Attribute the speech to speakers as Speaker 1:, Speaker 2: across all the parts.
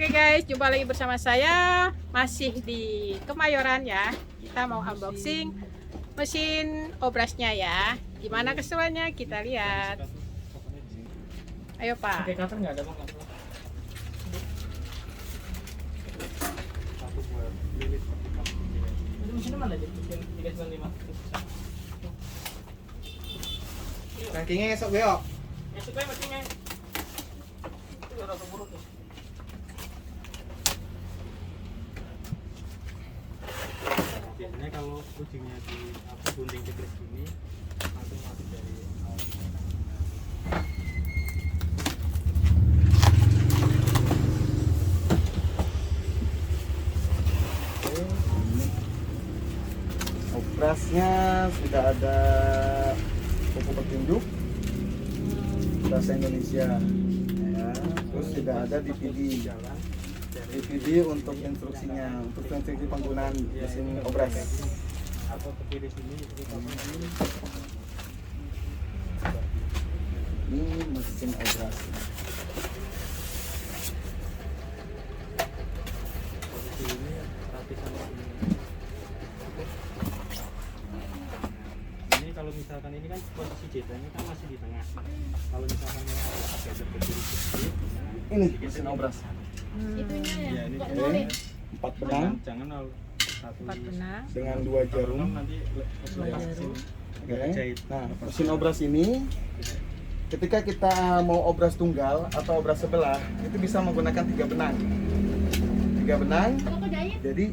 Speaker 1: Oke guys, jumpa lagi bersama saya masih di Kemayoran ya. Kita mau unboxing mesin obrasnya ya. Gimana keseruannya kita lihat. Ayo Pak.
Speaker 2: Pakai cutter nggak ada bang? Itu mesinnya mana aja? 395.
Speaker 3: Rankingnya esok Beo.
Speaker 2: Ya supaya mesinnya itu udah buruk nih. Biasanya kalau ujungnya di gunting kecil gini langsung masuk dari awal.
Speaker 3: Obrasnya sudah ada buku petunjuk bahasa Indonesia ya. Terus sudah ada DVD untuk instruksinya, untuk instruksi penggunaan mesin obras.
Speaker 2: Atau ke kiri sini
Speaker 3: Ini mesin obras.
Speaker 2: posisi ini rapi sama ini. Ini kalau misalkan ini kan posisi jetanya kan masih di tengah. Kalau misalkan agak terkecil sedikit,
Speaker 3: Ini mesin obras.
Speaker 4: Itunya ya,
Speaker 2: ya ini
Speaker 4: kok
Speaker 3: Oke.
Speaker 4: nolih.
Speaker 3: 4 benang
Speaker 2: jangan satu
Speaker 1: 4 benang.
Speaker 3: dengan 2 jarum.
Speaker 2: nanti
Speaker 1: jarum.
Speaker 3: Oke.
Speaker 2: jahit.
Speaker 3: Nah, mesin obras ini ketika kita mau obras tunggal atau obras sebelah itu bisa menggunakan 3 benang. 3 benang.
Speaker 4: Kalau kau jahit,
Speaker 3: Jadi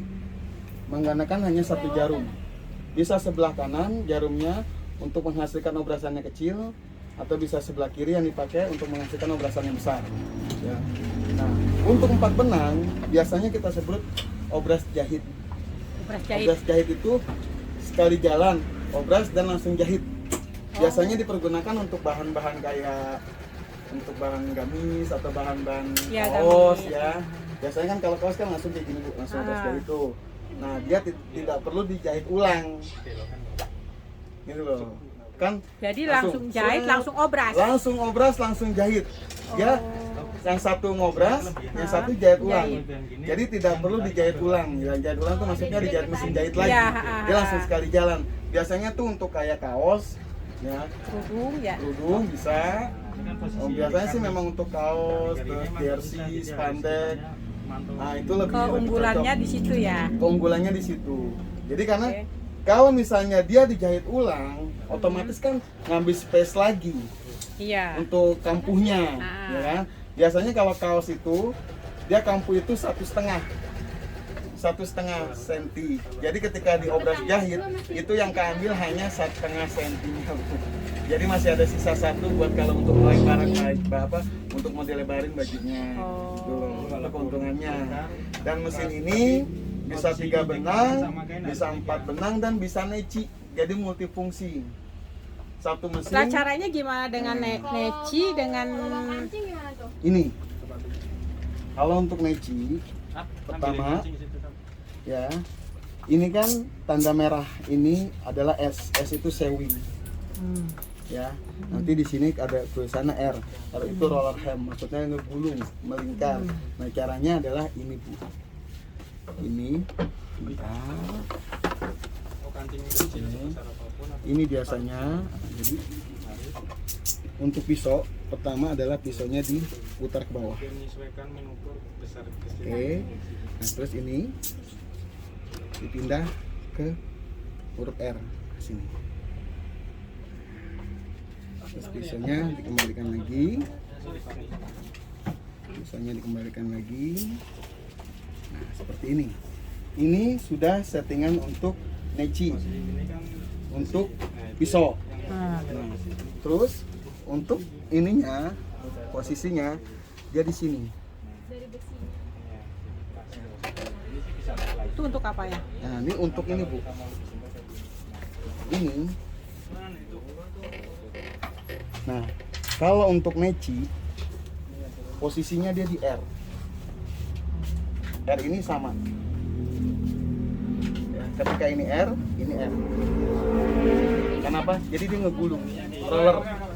Speaker 3: menggunakan hanya 1 jarum. Bisa sebelah kanan jarumnya untuk menghasilkan obrasannya kecil, atau bisa sebelah kiri yang dipakai untuk menghasilkan obrasan yang besar. Ya. Nah, untuk 4 benang biasanya kita sebut obras jahit.
Speaker 1: Obras jahit.
Speaker 3: Obras jahit itu sekali jalan obras dan langsung jahit. Biasanya dipergunakan untuk bahan-bahan kayak untuk bahan gamis atau bahan-bahan
Speaker 1: Ya,
Speaker 3: kaos
Speaker 1: gamis.
Speaker 3: ya. Biasanya kan kalau kaos kan langsung kayak gini Bu, langsung obras jahit itu. Nah, dia tidak perlu dijahit ulang. Gitu loh. Kan
Speaker 1: Jadi langsung jahit, langsung obras.
Speaker 3: langsung obras, langsung jahit. Ya, yang satu ngobras, yang satu jahit ulang. Jadi tidak perlu dijahit ulang. Yang jahit ulang tuh maksudnya dijahit mesin jahit lagi.
Speaker 1: Ya,
Speaker 3: Dia langsung sekali jalan. Biasanya tuh untuk kayak kaos, ya,
Speaker 1: Kerudung ya.
Speaker 3: kerudung bisa. Biasanya sih memang untuk kaos, terus jersey, spandek. Nah, itu lebih
Speaker 1: Keunggulannya
Speaker 3: cocok.
Speaker 1: di situ ya.
Speaker 3: Keunggulannya di situ. Jadi karena
Speaker 1: Oke.
Speaker 3: kalau misalnya dia dijahit ulang, otomatis kan ngambil space lagi
Speaker 1: Iya.
Speaker 3: untuk kampuhnya,
Speaker 1: Ah.
Speaker 3: ya kan? Biasanya kalau kaos itu dia kampuh itu 1,5 senti. Jadi ketika diobras jahit itu yang keambil hanya 1,5 sentinya. Jadi masih ada sisa 1 buat kalau untuk melebaran untuk mau dilebarin bajunya.
Speaker 1: Oh.
Speaker 3: Gitu loh, kalau keuntungannya. Dan mesin ini bisa 3 benang, bisa 4 benang dan bisa neci. Jadi multifungsi. Satu mesin.
Speaker 1: Nah, caranya gimana dengan neci dengan
Speaker 4: kancing gimana tuh?
Speaker 3: Ini. Kalau untuk neci, pertama ya, ini kan tanda merah ini adalah S. S itu sewing. Ya, nanti di sini ada tulisannya R. R itu roller hem, maksudnya ngegulung, melingkar. Nah, caranya adalah ini Bu. Ini ini biasanya. Jadi untuk pisau pertama adalah pisaunya diputar ke bawah. Oke. Nah, terus ini dipindah ke huruf R ke sini. Terus pisaunya dikembalikan lagi. Pisaunya dikembalikan lagi. Nah, seperti ini. Ini sudah settingan untuk neci. Untuk pisau. Nah, terus untuk ininya posisinya dia di sini.
Speaker 1: itu untuk apa ya?
Speaker 3: Nah, ini untuk ini Bu. Ini. Nah, kalau untuk neci posisinya dia di R. R ini sama. Ya, ketika ini R, ini R. Kenapa? Jadi dia ngegulung.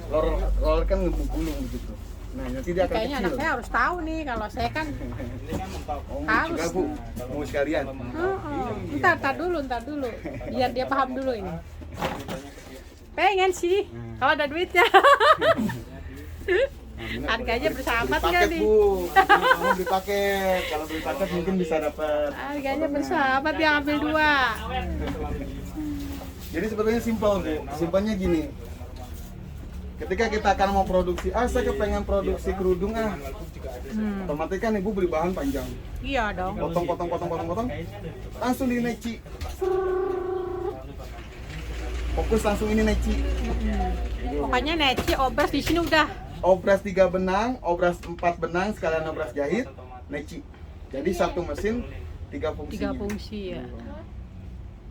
Speaker 3: Roller kan ngegulung gitu. Nah, nanti dia akan
Speaker 1: Kayaknya
Speaker 3: kecil.
Speaker 1: anak saya harus tahu nih, kalau saya kan
Speaker 2: Ini kan mentok.
Speaker 3: Oh,
Speaker 1: harus.
Speaker 3: juga Bu. Mau sekalian.
Speaker 2: Kalau mentok,
Speaker 1: Ntar dulu. Biar dia paham dulu ini. Pengen sih, kalau ada duitnya. Harganya bersahabat
Speaker 3: beli
Speaker 1: nggak
Speaker 3: paket,
Speaker 1: nih?
Speaker 3: Bu. Kamu beli paket. Kalau beli paket mungkin bisa dapat.
Speaker 1: Harganya bersahabat, dia ambil 2.
Speaker 3: Jadi sebetulnya simpel, Bu. Simpelnya gini. Ketika kita akan mau produksi, saya kepengen produksi kerudung otomatis kan Ibu beli bahan panjang.
Speaker 1: Iya dong.
Speaker 3: Potong, langsung di neci. Fokus langsung ini neci.
Speaker 1: Pokoknya neci obras di sini udah.
Speaker 3: Obras 3 benang, obras 4 benang, sekalian obras jahit, neci. Jadi satu mesin 3 fungsi.
Speaker 1: 3 fungsi ya.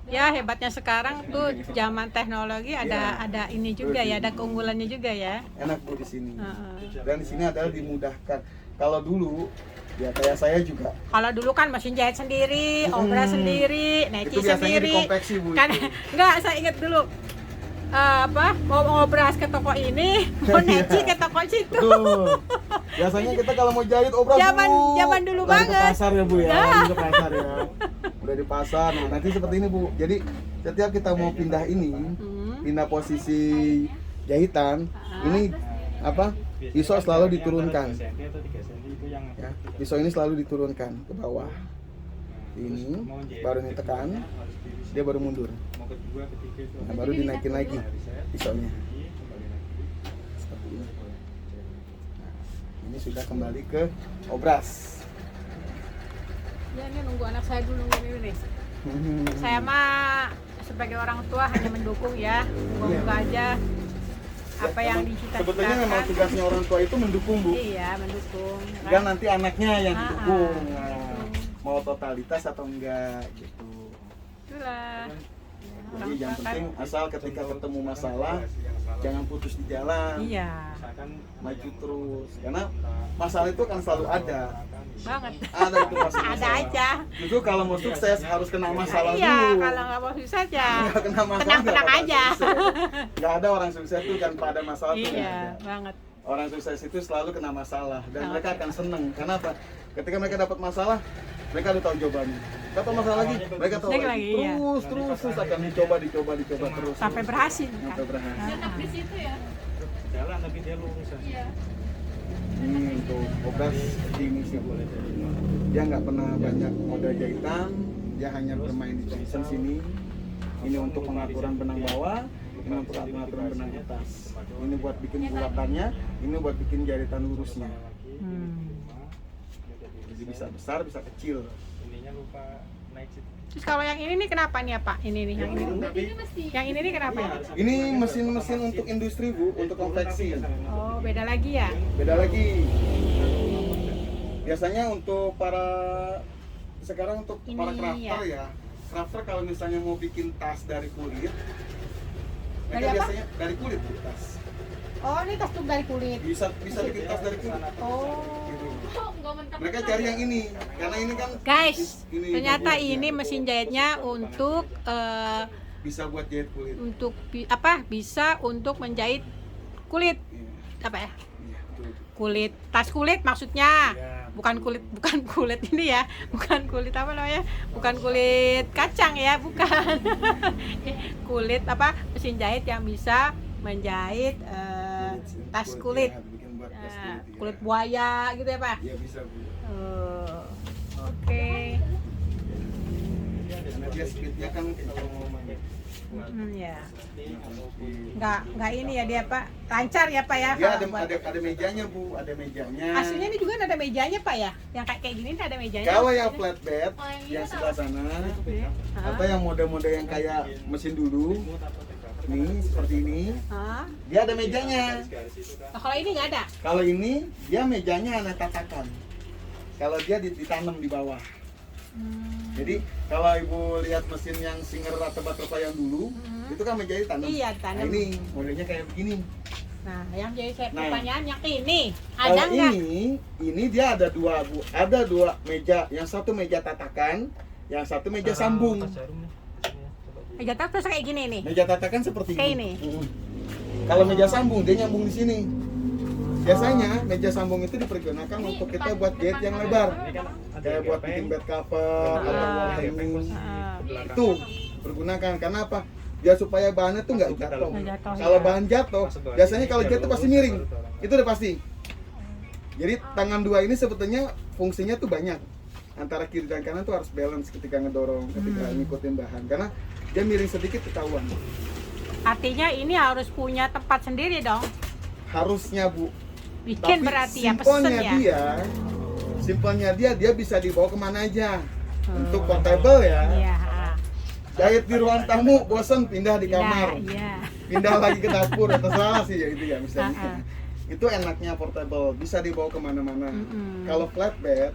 Speaker 1: Ya hebatnya sekarang tuh zaman teknologi ada ini juga ya, ada keunggulannya juga ya.
Speaker 3: Enak Bu di sini.
Speaker 1: Heeh.
Speaker 3: Dan di sini adalah dimudahkan. Kalau dulu ya kayak saya juga.
Speaker 1: Kalau dulu kan mesin jahit sendiri, obras sendiri, neci
Speaker 3: Itu biasanya
Speaker 1: sendiri.
Speaker 3: dikonveksi, Bu.
Speaker 1: Kan enggak, saya ingat dulu. Mau ngobras ke toko ini, mau neci ke toko situ.
Speaker 3: Tuh. Biasanya kita kalau mau jahit obras
Speaker 1: Zaman dulu
Speaker 3: lari
Speaker 1: banget.
Speaker 3: ke pasar ya Bu ya,
Speaker 1: Ya.
Speaker 3: lari ke pasar ya. Udah di pasar. Nah, nanti seperti ini Bu. Jadi setiap kita mau pindah ini, pindah posisi jahitan, ini pisau selalu diturunkan. Ya, pisau ini selalu diturunkan ke bawah. Ini baru ditekan, dia baru mundur. Nah, baru dinaikin lagi pisaunya. Seperti ini. Nah, ini sudah kembali ke obras.
Speaker 1: Ya ini nunggu anak saya dulu nunggu ini nih. Saya mah sebagai orang tua hanya mendukung ya, moga aja apa yang
Speaker 3: Sebetulnya memang
Speaker 1: dicita-citakan.
Speaker 3: tugasnya orang tua itu mendukung Bu.
Speaker 1: Iya mendukung.
Speaker 3: Enggak nanti anaknya yang didukung.
Speaker 1: Ah,
Speaker 3: Nah, mau totalitas atau enggak gitu.
Speaker 1: Itulah.
Speaker 3: Jadi yang penting asal ketika ketemu masalah jangan putus di jalan.
Speaker 1: Iya
Speaker 3: Maju terus. Karena masalah itu kan selalu ada.
Speaker 1: banget.
Speaker 3: Ada itu pasti
Speaker 1: Ada
Speaker 3: masalah.
Speaker 1: aja.
Speaker 3: Justru kalau mau sukses harus kena masalah
Speaker 1: Iya
Speaker 3: dulu.
Speaker 1: kalau nggak mau susah ya
Speaker 3: Nggak kena masalah
Speaker 1: tenang-tenang
Speaker 3: nggak
Speaker 1: aja.
Speaker 3: bakal sukses. Nggak ada orang sukses itu kan pada masalah tuh nggak
Speaker 1: Iya
Speaker 3: ada.
Speaker 1: banget.
Speaker 3: Orang sukses itu selalu kena masalah dan
Speaker 1: Sangat.
Speaker 3: mereka akan seneng. Karena apa? Ketika mereka dapat masalah, mereka udah tahu jawabannya. Dapat masalah lagi, mereka tahu
Speaker 1: Lagi,
Speaker 3: lagi.
Speaker 1: iya.
Speaker 3: Terus akan dicoba terus.
Speaker 1: Sampai berhasil.
Speaker 3: Sampai berhasil.
Speaker 4: Enak di situ ya.
Speaker 2: jalan tapi dia lurus.
Speaker 4: Iya.
Speaker 3: Ini untuk obras ini sih boleh. Dia nggak pernah banyak model jahitan, dia hanya bermain di jahitan sini. Ini untuk pengaturan benang bawah, ini untuk pengaturan benang atas. Ini buat bikin bulatannya, ini buat bikin jaritan lurusnya. Jadi bisa besar, bisa kecil.
Speaker 2: Ininya lupa naik situ.
Speaker 1: Terus kalau yang ini nih kenapa nih ya Pak? Ini nih yang ini.
Speaker 4: Ini mesti.
Speaker 1: Yang ini nih kenapa ya?
Speaker 3: Ini mesin-mesin untuk industri Bu, untuk konveksi.
Speaker 1: Oh beda lagi ya?
Speaker 3: Beda lagi. Biasanya untuk para sekarang untuk
Speaker 1: Ini
Speaker 3: para crafter ya. Crafter kalau misalnya mau bikin tas dari kulit, mereka
Speaker 1: Dari apa?
Speaker 3: biasanya dari kulit Bu, tas.
Speaker 1: Oh ini tas tuh dari kulit.
Speaker 3: Bisa bikin tas dari kulit.
Speaker 1: Oh.
Speaker 3: Gitu.
Speaker 4: Oh, nggak mentah.
Speaker 3: Mereka cari yang ini karena ini kan
Speaker 1: Guys,
Speaker 3: ini
Speaker 1: ternyata
Speaker 3: bagus,
Speaker 1: ini
Speaker 3: ya.
Speaker 1: mesin jahitnya untuk
Speaker 3: Bisa buat jahit kulit.
Speaker 1: bisa untuk menjahit kulit
Speaker 3: Iya,
Speaker 1: apa ya?
Speaker 3: iya, betul.
Speaker 1: Kulit tas kulit maksudnya.
Speaker 3: Iya.
Speaker 1: Bukan kulit ini ya. Bukan kulit apa namanya? Bukan kulit kacang ya, bukan. Kulit mesin jahit yang bisa menjahit tas kulit.
Speaker 3: Ya, bikin buat tas
Speaker 1: Nah,
Speaker 3: kulit, ya.
Speaker 1: kulit buaya gitu ya, Pak.
Speaker 3: Iya bisa Bu.
Speaker 1: Oke.
Speaker 3: Karena dia speednya kan kencang.
Speaker 1: Ya. Nggak ini ya dia Pak. Lancar ya Pak ya.
Speaker 3: Dia
Speaker 1: kalau buat-
Speaker 3: ada mejanya Bu, ada mejanya.
Speaker 1: Aslinya ini juga ada mejanya Pak ya. Yang kayak gini ada mejanya.
Speaker 3: Kalau yang flatbed
Speaker 4: Oh, yang
Speaker 3: yang
Speaker 4: ini
Speaker 3: sebelah sana
Speaker 1: Hah?
Speaker 3: atau yang mode-mode yang kayak mesin dulu, nih seperti ini,
Speaker 1: Hah?
Speaker 3: dia ada mejanya.
Speaker 1: Nah, kalau ini nggak ada.
Speaker 3: Kalau ini dia mejanya anak tatakan. Kalau dia ditanam di bawah. Jadi kalau ibu lihat mesin yang Singer atau Butterfly yang dulu, itu kan mejanya ditanam.
Speaker 1: Iya, ditanam.
Speaker 3: Nah, ini modelnya kayak begini.
Speaker 1: Nah, yang jadi saya
Speaker 3: Nah.
Speaker 1: pertanyaan yang ini ada
Speaker 3: Kalau
Speaker 1: nggak?
Speaker 3: ini dia ada dua Bu, ada dua meja. Yang satu meja tatakan, yang satu meja sambung.
Speaker 1: Meja tas terus kayak gini nih.
Speaker 3: Meja tatakan seperti
Speaker 1: Kayak
Speaker 3: ini.
Speaker 1: ini?
Speaker 3: Kalau meja sambung dia nyambung di sini. Biasanya meja sambung itu dipergunakan
Speaker 4: Ini
Speaker 3: untuk kita
Speaker 4: depan-
Speaker 3: buat gate
Speaker 4: depan
Speaker 3: yang
Speaker 4: mana?
Speaker 3: lebar.
Speaker 2: Ini kan ada
Speaker 3: Kayak buat
Speaker 2: gepeng,
Speaker 3: bikin bed cover atau wall
Speaker 2: ada gepeng
Speaker 3: hanging.
Speaker 2: posisi ke belakang.
Speaker 3: Itu pergunakan. Karena apa? Biar supaya bahannya tuh nggak
Speaker 2: Masuk ke
Speaker 3: jatuh.
Speaker 2: dalam.
Speaker 1: Nggak jatuh,
Speaker 3: Kalau
Speaker 1: ya.
Speaker 3: bahan jatuh,
Speaker 2: Masuk ke
Speaker 3: biasanya
Speaker 2: sini,
Speaker 3: kalau
Speaker 2: biar
Speaker 3: jatuh pasti
Speaker 2: lurus,
Speaker 3: miring.
Speaker 2: baru dorong.
Speaker 3: Itu udah pasti. Jadi tangan dua ini sebetulnya fungsinya tuh banyak. Antara kiri dan kanan tuh harus balance ketika ngedorong, ketika ngikutin bahan. Karena dia miring sedikit ketahuan.
Speaker 1: Artinya ini harus punya tempat sendiri dong.
Speaker 3: Harusnya Bu.
Speaker 1: Bikin
Speaker 3: Tapi
Speaker 1: berarti ya, pesen ya.
Speaker 3: simpelnya dia bisa dibawa kemana aja. Untuk portable ya.
Speaker 1: Iya.
Speaker 3: Jahit di ruang tamu, bosen pindah di kamar.
Speaker 1: Iya.
Speaker 3: Pindah lagi ke dapur, terserah sih ya itu ya misalnya.
Speaker 1: Ah.
Speaker 3: Itu enaknya portable, bisa dibawa kemana-mana.
Speaker 1: Mm-mm.
Speaker 3: Kalau flatbed,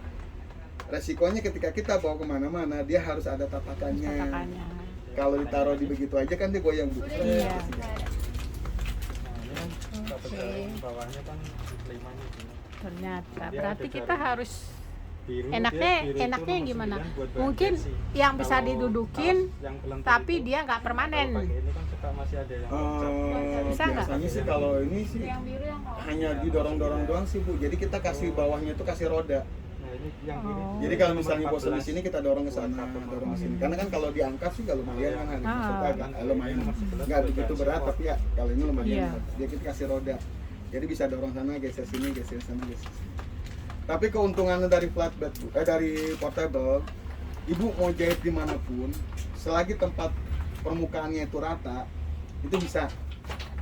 Speaker 3: resikonya ketika kita bawa kemana-mana, dia harus ada tatakannya.
Speaker 1: Katakannya.
Speaker 3: Kalau ditaruh di begitu aja kan dia goyang Bu.
Speaker 1: Iya.
Speaker 2: Nah, ini kan bagian bawahnya kan diklaimanya gini.
Speaker 1: Ternyata
Speaker 2: Dia
Speaker 1: berarti
Speaker 2: ada
Speaker 1: kita
Speaker 2: dari
Speaker 1: harus
Speaker 2: Biru,
Speaker 1: enaknya
Speaker 2: biru itu
Speaker 1: enaknya
Speaker 2: nomor
Speaker 1: gimana?
Speaker 2: 9 buat bahan
Speaker 1: Mungkin
Speaker 2: jersey.
Speaker 1: yang bisa
Speaker 2: Kalau
Speaker 1: didudukin
Speaker 2: tas yang kelentur
Speaker 1: tapi
Speaker 2: itu,
Speaker 1: dia nggak permanen.
Speaker 2: kalau pakai ini kan suka masih ada yang loncat.
Speaker 1: Bisa nggak?
Speaker 3: Biasanya sih kalau ini sih
Speaker 4: Yang biru yang mau.
Speaker 3: hanya didorong-dorong doang sih Bu. Jadi kita kasih bawahnya itu kasih roda.
Speaker 2: Nah, ini yang ini.
Speaker 1: Oh.
Speaker 3: Jadi kalau
Speaker 2: Nomor
Speaker 3: misalnya bosan di
Speaker 2: 14.
Speaker 3: sini kita dorong ke sana,
Speaker 2: Buat satu
Speaker 3: dorong ke sini.
Speaker 2: normal.
Speaker 3: Karena kan kalau diangkat sih nggak lumayan kan hari
Speaker 1: Ah.
Speaker 3: agak lumayan.
Speaker 2: Nomor 11
Speaker 3: Nggak
Speaker 2: buat
Speaker 3: begitu
Speaker 2: bahan
Speaker 3: berat
Speaker 2: support.
Speaker 3: tapi ya kalau ini lumayan.
Speaker 1: Iya.
Speaker 3: Dia kita kasih roda. Jadi bisa dorong sana, geser sini, geser sana, geser sini. Tapi keuntungannya dari flatbed, dari portable, ibu mau jahit dimanapun, selagi tempat permukaannya itu rata, itu bisa.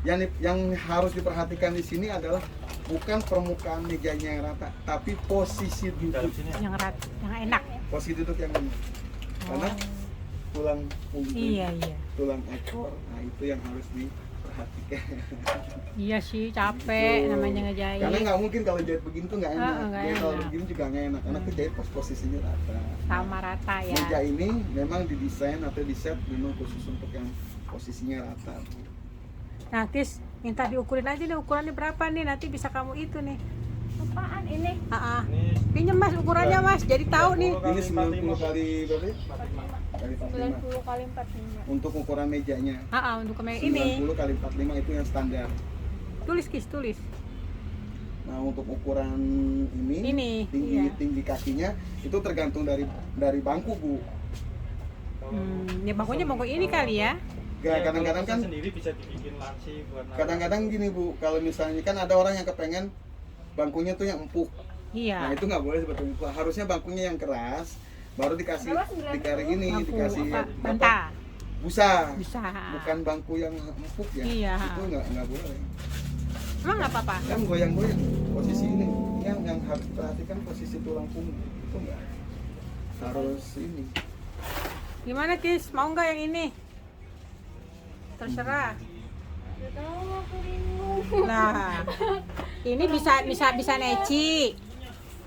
Speaker 3: Yang harus diperhatikan di sini adalah bukan permukaan mejanya yang rata, tapi posisi
Speaker 2: Dalam
Speaker 3: duduk,
Speaker 2: sini ya.
Speaker 1: Yang yang enak.
Speaker 3: posisi duduk yang benar. Karena tulang punggung,
Speaker 1: Iya, iya.
Speaker 3: tulang ekor, nah itu yang harus diperhatikan.
Speaker 1: Iya sih, capek
Speaker 3: Gitu.
Speaker 1: namanya ngejahit.
Speaker 3: Karena nggak mungkin kalau jahit begini tuh nggak enak.
Speaker 1: nggak
Speaker 3: Jahit kalau
Speaker 1: enak.
Speaker 3: begini juga nggak enak. Karena tuh jahit pas posisinya rata.
Speaker 1: Sama rata ya.
Speaker 3: Meja ini memang didesain atau diset memang khusus untuk yang posisinya rata.
Speaker 1: Nah, Tis, minta diukurin aja nih ukurannya berapa nih, nanti bisa kamu itu nih.
Speaker 4: Apaan ini?
Speaker 2: Ini
Speaker 1: Pinjem Mas ukurannya Mas, jadi tahu nih.
Speaker 3: Ini 90 kali berapa?
Speaker 2: 45.
Speaker 3: Kali 45.
Speaker 4: 90 kali 45.
Speaker 3: Untuk ukuran mejanya.
Speaker 1: Untuk kamera ini.
Speaker 3: 90 kali 45 itu yang standar.
Speaker 1: Tulis Kis, tulis.
Speaker 3: Nah, untuk ukuran ini, tinggi
Speaker 1: iya.
Speaker 3: tinggi kakinya itu tergantung dari bangku, Bu.
Speaker 1: Ya bangkunya bangku ini kali ya.
Speaker 3: Gak, kadang-kadang kan
Speaker 2: sendiri bisa dibikin laci buat
Speaker 3: kadang-kadang gini Bu, kalau misalnya kan ada orang yang kepengen bangkunya tuh yang empuk. Nah
Speaker 1: Iya.
Speaker 3: itu nggak boleh sebetulnya. Harusnya bangkunya yang keras, baru dikasih
Speaker 4: Berapa? 90?
Speaker 3: dikari ini,
Speaker 1: Bangku
Speaker 3: dikasih
Speaker 1: apa?
Speaker 3: apa?
Speaker 1: Bantal.
Speaker 3: Busa.
Speaker 1: Bisa.
Speaker 3: Bukan bangku yang empuk ya.
Speaker 1: Iya.
Speaker 3: Itu nggak boleh.
Speaker 1: Emang nggak apa-apa?
Speaker 3: Kan goyang-goyang posisi ini. Yang harus diperhatikan posisi tulang punggung itu nggak harus ini.
Speaker 1: Gimana Kis? Mau nggak yang ini? Terserah.
Speaker 4: Gak tahu aku bingung.
Speaker 1: Nah, ini bisa neci.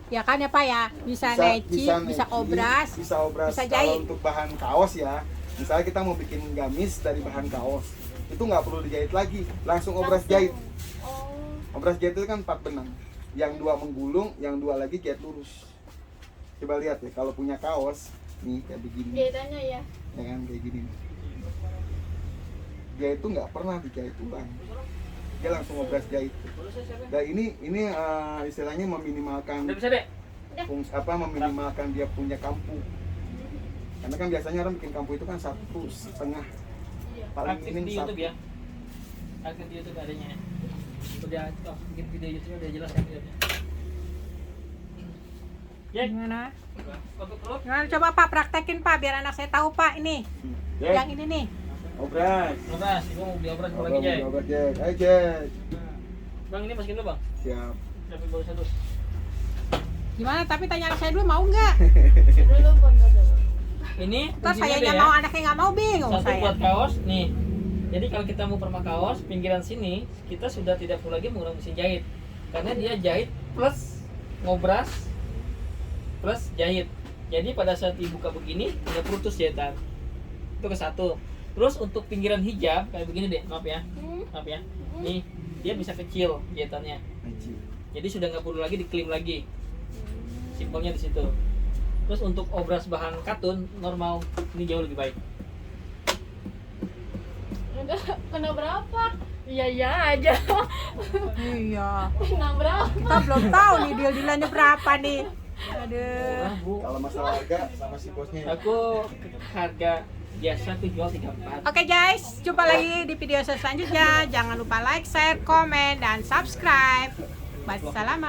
Speaker 1: Ya kan ya Pak ya? Bisa neci, bisa obras.
Speaker 3: bisa obras.
Speaker 1: bisa jahit.
Speaker 3: Kalau untuk bahan kaos ya, misalnya kita mau bikin gamis dari bahan kaos, itu nggak perlu dijahit lagi, langsung obras jahit.
Speaker 4: Oh.
Speaker 3: Obras jahit itu kan 4 benang, yang 2 menggulung, yang 2 lagi jahit lurus. Coba lihat ya, kalau punya kaos nih kayak begini,
Speaker 4: Jahitannya ya.
Speaker 3: ya kan kayak gini. Dia itu nggak pernah dijahit ulang, dia langsung obras jahit. Dan ini istilahnya meminimalkan meminimalkan dia punya kampu. Karena kan biasanya orang bikin kampu itu kan 1,5, paling
Speaker 5: Aktif
Speaker 3: minim
Speaker 5: di
Speaker 3: 1.
Speaker 5: YouTube ya. Aktif di YouTube adanya. Udah bikin video YouTube udah jelas kan videonya. Ya,
Speaker 1: Gimana?
Speaker 5: untuk perut.
Speaker 1: Gimana coba Pak praktekin Pak biar anak saya tahu Pak ini. Yang ini nih.
Speaker 3: Obras.
Speaker 5: Obras, ibu mau beli obras mau lagi Jay.
Speaker 3: Obras Jack. Ayo Jack.
Speaker 5: Bang ini masukin dulu bang.
Speaker 3: Siap.
Speaker 5: Tapi baru satu.
Speaker 1: Gimana? Tapi tanya anak saya dulu mau nggak?
Speaker 4: Dulu pun dulu.
Speaker 5: Ini
Speaker 1: Terus
Speaker 5: fungsinya
Speaker 1: sayanya
Speaker 5: ada
Speaker 1: mau
Speaker 5: ya.
Speaker 1: anaknya nggak mau bingung
Speaker 5: Satu
Speaker 1: saya.
Speaker 5: buat kaos nih. Jadi kalau kita mau permak kaos pinggiran sini kita sudah tidak perlu lagi menggunakan mesin jahit karena dia jahit plus ngobras plus jahit. Jadi pada saat dibuka begini tidak putus jahitan. Itu ke satu. Terus untuk pinggiran hijab kayak begini deh, maaf ya, maaf ya. Nih dia bisa kecil jahitannya. Jadi sudah nggak perlu lagi diklaim lagi. Simpelnya di situ. Terus untuk obras bahan katun normal ini jauh lebih baik.
Speaker 4: Enggak kena berapa? Iya aja.
Speaker 1: Iya.
Speaker 4: Nah, berapa?
Speaker 1: Kita belum tahu nih deal-dealannya berapa nih. Aduh.
Speaker 5: Murah, Bu.
Speaker 3: Kalau masalah harga sama si bosnya ya.
Speaker 5: Aku harga biasa aku jual 34.
Speaker 1: Oke guys, jumpa lagi di video selanjutnya. Jangan lupa like, share, komen, dan subscribe. Wassalam.